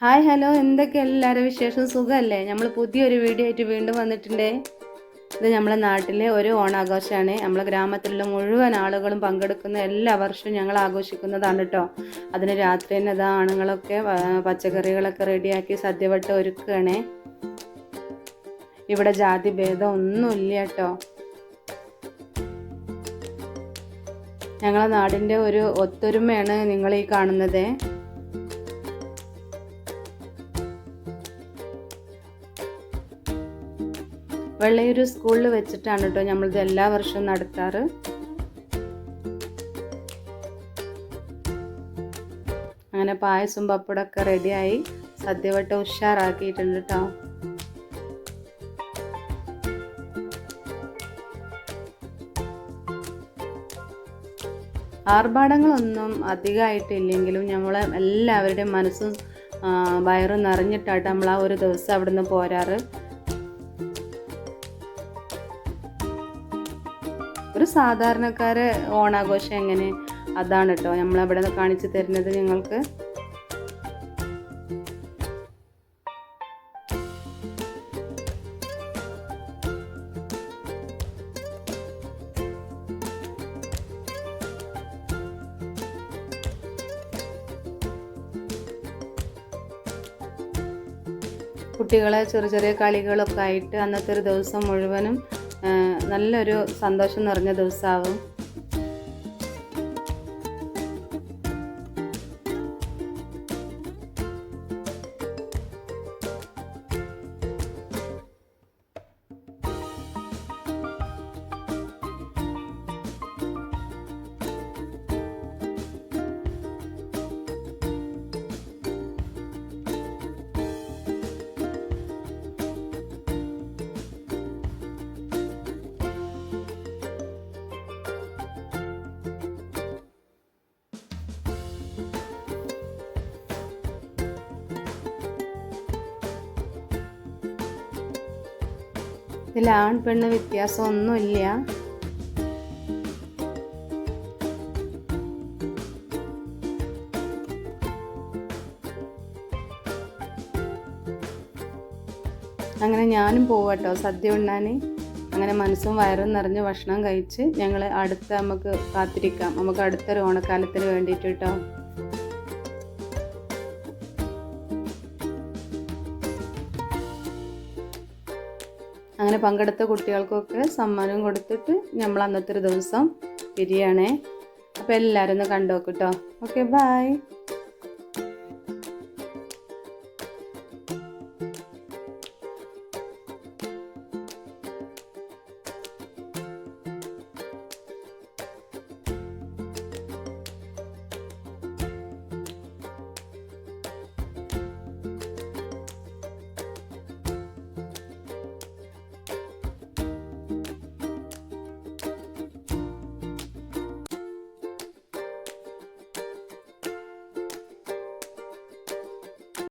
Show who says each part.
Speaker 1: Hi hello, എന്തൊക്കെ എല്ലാവരും വിശേഷം? സുഖമല്ലേ? നമ്മൾ പുതിയൊരു വീഡിയോ ആയിട്ട് വീണ്ടും വന്നിട്ടുണ്ട്. ഇത് നമ്മളെ നാട്ടിലെ ഒരു ഓണാഘോഷമാണ്. നമ്മളെ ഗ്രാമത്തിലുള്ള മുഴുവൻ ആളുകളും പങ്കെടുക്കുന്ന എല്ലാ വർഷവും ഞങ്ങൾ ആഘോഷിക്കുന്നതാണ് കേട്ടോ. അതിന് രാത്രി തന്നെ ഇതാ ആണുങ്ങളൊക്കെ പച്ചക്കറികളൊക്കെ റെഡിയാക്കി സദ്യവട്ട ഒരുക്കുകയാണേ. ഇവിടെ ജാതി ഭേദം ഒന്നുമില്ല കേട്ടോ. ഞങ്ങളെ നാടിൻ്റെ ഒരു ഒത്തൊരുമയാണ് നിങ്ങൾ ഈ കാണുന്നത്. വെള്ളയൂർ സ്കൂളിൽ വെച്ചിട്ടാണ് കേട്ടോ നമ്മളിത് എല്ലാ വർഷവും നടത്താറ്. അങ്ങനെ പായസം പപ്പടമൊക്കെ റെഡിയായി സദ്യവട്ട ഉഷാറാക്കിയിട്ടുണ്ട് കേട്ടോ. ആർഭാടങ്ങളൊന്നും അധികമായിട്ടില്ലെങ്കിലും നമ്മളെ എല്ലാവരുടെയും മനസ്സും വയറും നിറഞ്ഞിട്ടായിട്ട് നമ്മൾ ആ ഒരു ദിവസം അവിടെ നിന്ന് പോരാറ്. ഒരു സാധാരണക്കാരെ ഓണാഘോഷം എങ്ങനെ, അതാണ് കേട്ടോ നമ്മളവിടെ കാണിച്ചു തരുന്നത് നിങ്ങൾക്ക്. കുട്ടികളെ ചെറിയ ചെറിയ കളികളൊക്കെ ആയിട്ട് അന്നത്തെ ഒരു ദിവസം മുഴുവനും നല്ലൊരു സന്തോഷം നിറഞ്ഞ ദിവസമാവും. ഇതിൽ ആൺ പെണ്ണ് വ്യത്യാസം ഒന്നുമില്ല. അങ്ങനെ ഞാനും പോവാട്ടോ സദ്യ ഉണ്ണാൻ. അങ്ങനെ മനസ്സും വയറും നിറഞ്ഞ് ഭക്ഷണം കഴിച്ച് ഞങ്ങൾ നമുക്ക് കാത്തിരിക്കാം, നമുക്ക് അടുത്തൊരു ഓണക്കാലത്തിന് വേണ്ടിയിട്ട് കേട്ടോ. അങ്ങനെ പങ്കെടുത്ത കുട്ടികൾക്കൊക്കെ സമ്മാനം കൊടുത്തിട്ട് നമ്മൾ അന്നത്തെ ഒരു ദിവസം പിരിയാണേ. അപ്പോൾ എല്ലാവരും ഒന്ന് കണ്ടു നോക്കട്ടോ. Okay, by.